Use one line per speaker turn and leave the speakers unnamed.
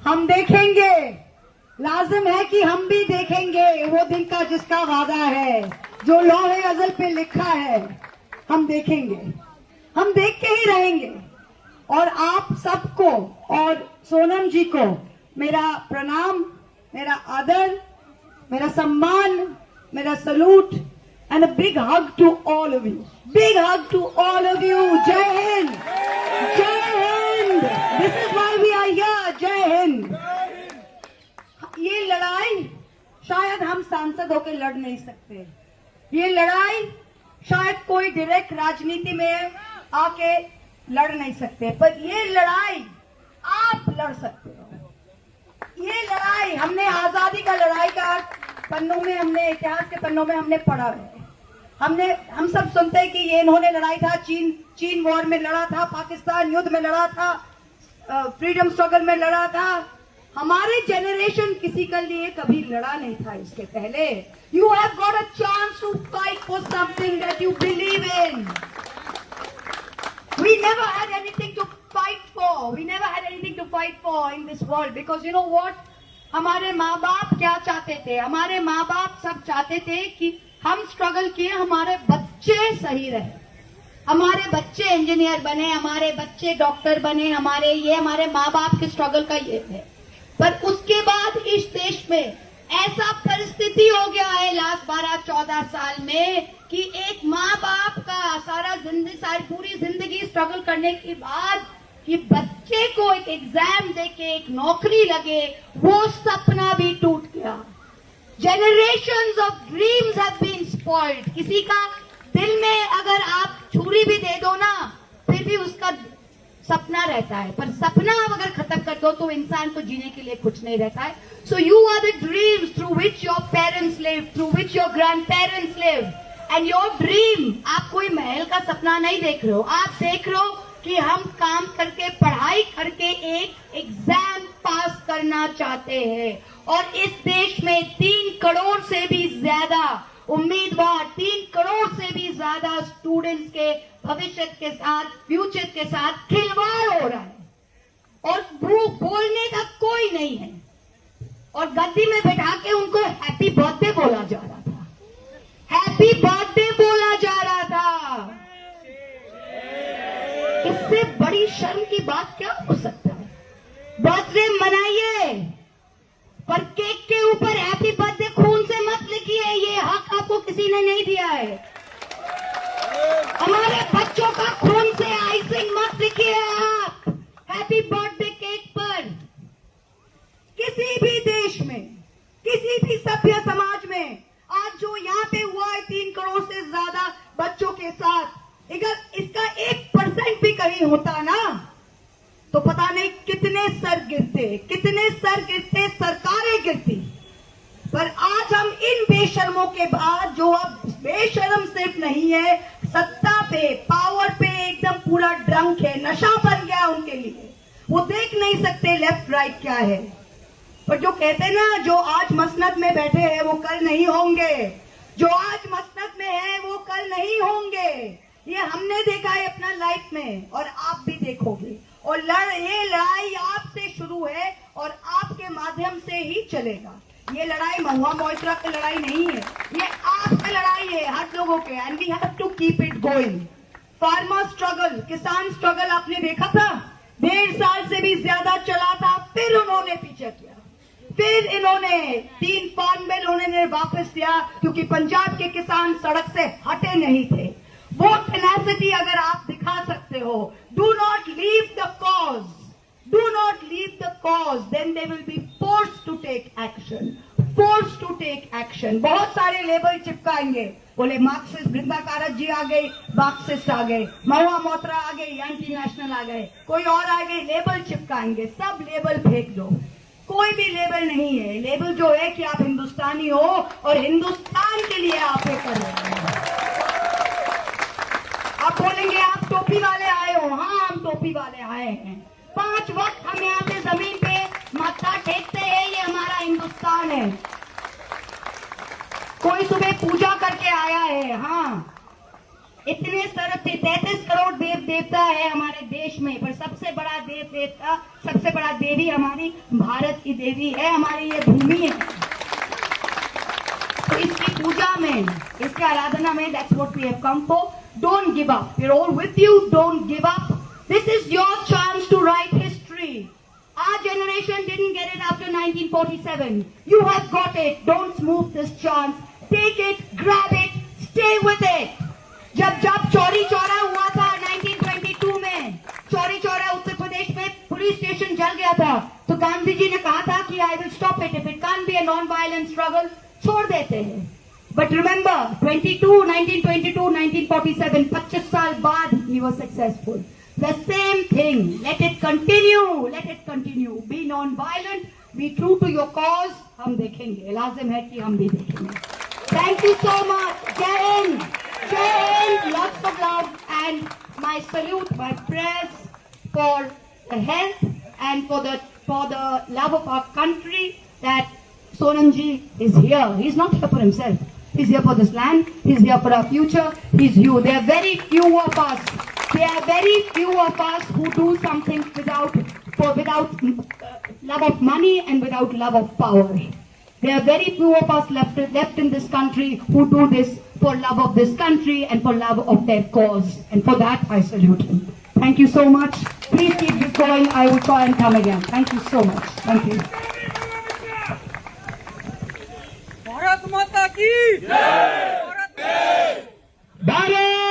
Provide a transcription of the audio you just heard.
हम देखेंगे, लाजिम है कि हम भी देखेंगे वो दिन का जिसका वादा है, जो लौहे अज़ल पे लिखा है। हम देखेंगे, हम देख के ही रहेंगे। और आप सबको और सोनम जी को मेरा प्रणाम, मेरा आदर, मेरा सम्मान, मेरा salute and a big hug to all of you. Big hug to all of you. Jai Hind. Jai Hind. This is why we are here. Jai Hind. ये लड़ाई शायद हम सांसद होकर लड़ नहीं सकते। ये लड़ाई शायद कोई डायरेक्ट राजनीति में आके लड़ नहीं सकते, पर ये लड़ाई आप लड़ सकते हो। ये लड़ाई हमने आजादी का लड़ाई का पन्नों में, हमने इतिहास के पन्नों में हमने पढ़ा है। हम सब सुनते हैं कि ये इन्होंने लड़ाई था, चीन वॉर में लड़ा था, पाकिस्तान युद्ध में लड़ा था, फ्रीडम स्ट्रगल में लड़ा था। हमारे जनरेशन किसी के लिए कभी लड़ा नहीं था इसके पहले। You have got a chance to fight for something that you believe in. We never had anything to fight for, we never had anything to fight for in this world, because you know what, हमारे माँ बाप क्या चाहते थे? हमारे माँ बाप सब चाहते थे कि हम स्ट्रगल किए, हमारे बच्चे सही रहे, हमारे बच्चे इंजीनियर बने, हमारे बच्चे डॉक्टर बने, हमारे माँ बाप के स्ट्रगल का ये है। पर उसके बाद इस देश में ऐसा परिस्थिति हो गया है लास्ट 12-14 साल में कि एक माँ बाप का सारी पूरी जिंदगी स्ट्रगल करने के बाद कि बच्चे को एक एग्जाम देके एक नौकरी लगे, वो सपना भी टूट गया। Generations of dreams have been spoiled. किसी का दिल में अगर आप छुरी भी दे दो ना, फिर भी उसका सपना रहता है, पर सपना अगर खत्म कर दो तो इंसान को जीने के लिए कुछ नहीं रहता है। So you are the dreams through which your parents live, through which your grandparents live, and your dream, आप कोई महल का सपना नहीं देख रहे हो, आप देख रहे हो कि हम काम करके, पढ़ाई करके एक एग्जाम पास करना चाहते हैं। और इस देश में 3 करोड़ से भी ज्यादा उम्मीदवार, 3 करोड़ से भी ज्यादा स्टूडेंट्स के भविष्य के साथ, फ्यूचर के साथ खिलवाड़ हो रहा है और बोलने का कोई नहीं है। और गद्दी में बैठा के उनको हैप्पी बर्थडे बोला जा रहा था, हैप्पी बर्थडे बोला जा रहा था। इससे बड़ी शर्म की बात क्या हो सकता है? बर्थडे मनाइए, पर केक के ऊपर हैप्पी बर्थडे खून से मत लिखिए, ये हक आपको किसी ने नहीं दिया है। हमारे बच्चों का खून से आइसिंग मत लिखिए आप हैप्पी बर्थडे केक पर। किसी भी देश में, किसी भी सभ्य समाज में आज जो यहाँ पे हुआ है 3 करोड़ से ज्यादा बच्चों के साथ, अगर इसका 1% भी कहीं होता ना तो पता नहीं कितने सर गिरते, सरकारें गिरती। पर आज हम इन बेशर्मों के बाद, जो अब बेशर्म सिर्फ नहीं है, सत्ता पे, पावर पे एकदम पूरा ड्रंक है, नशा बन गया उनके लिए, वो देख नहीं सकते लेफ्ट राइट क्या है। पर जो कहते हैं ना, जो आज मसनद में बैठे हैं वो कल नहीं होंगे, जो आज मसनद में है वो कल नहीं होंगे। ये हमने देखा है अपना लाइफ में और आप भी देखोगे। और ये लड़ाई आपसे शुरू है और आपके माध्यम से ही चलेगा। ये लड़ाई महुआ मोइत्रा की लड़ाई नहीं है, ये आपकी लड़ाई है, हर लोगों के। And we have to keep it going. Farmer struggle, किसान स्ट्रगल आपने देखा था, 1.5 साल से भी ज्यादा चला था, फिर उन्होंने पीछे किया, फिर इन्होंने 3 फार्म बिल उन्होंने वापस लिया क्योंकि पंजाब के किसान सड़क से हटे नहीं थे। वो टेनासिटी अगर आप दिखा सकते हो, do not leave the cause, do not leave the cause, then they will be forced to take action, forced to take action. बहुत सारे लेबल चिपकाएंगे, बोले मार्क्सिस्ट बृंदा कारत जी आ गई, मार्क्सिस्ट आ गए, महुआ मोइत्रा आ गई, एंटी नेशनल आ गए, कोई और आ गए, लेबल चिपकाएंगे। सब लेबल फेंक दो, कोई भी लेबल नहीं है। लेबल जो है कि आप हिंदुस्तानी हो और हिंदुस्तान के लिए आप ये कर रहे हैं। आप बोलेंगे आप टोपी वाले आए हो, हाँ हम टोपी वाले आए हैं। 5 वक्त हम यहाँ पे जमीन पे माथा टेकते हैं, ये हमारा हिंदुस्तान है। कोई सुबह पूजा करके आया है, हाँ इतने सरस 33 करोड़ देव देवता है हमारे देश में, पर सबसे बड़ा देव देवता, सबसे बड़ा देवी हमारी भारत की देवी है, हमारी ये भूमि है। तो इसकी पूजा में, इसकी आराधना में, that's what we have come for. Don't give up. We're all with you. Don't give up. This is your chance to write history. Our generation didn't get it after 1947. You have got it. Don't smooth this chance. Take it, grab it, stay with it. जब चौरी चौरा हुआ था 1922 में, चौरी चौरा उत्तर प्रदेश में police station जल गया था, तो गांधी जी ने कहा था कि I will stop it. If it can't be a non-violent struggle, छोड़ देते हैं. But remember, 1922, 1947, 25 साल बाद he was successful. The same thing. Let it continue. Let it continue. Be non-violent. Be true to your cause. हम देखेंगे. लाजिम है कि हम भी देखेंगे. Thank you so much. Jai Hind. Jai Hind. Lots of love and my salute, my prayers for the health and for the love of our country that Sonamji is here. He's not here for himself. He's here for this land. He's here for our future. He's you. There are very few of us. There are very few of us who do something without love of money and without love of power. There are very few of us left in this country who do this for love of this country and for love of their cause. And for that, I salute him. Thank you so much. Please keep this going. I will try and come again. Thank you so much. Thank you.
Bharat माता की जय। भारत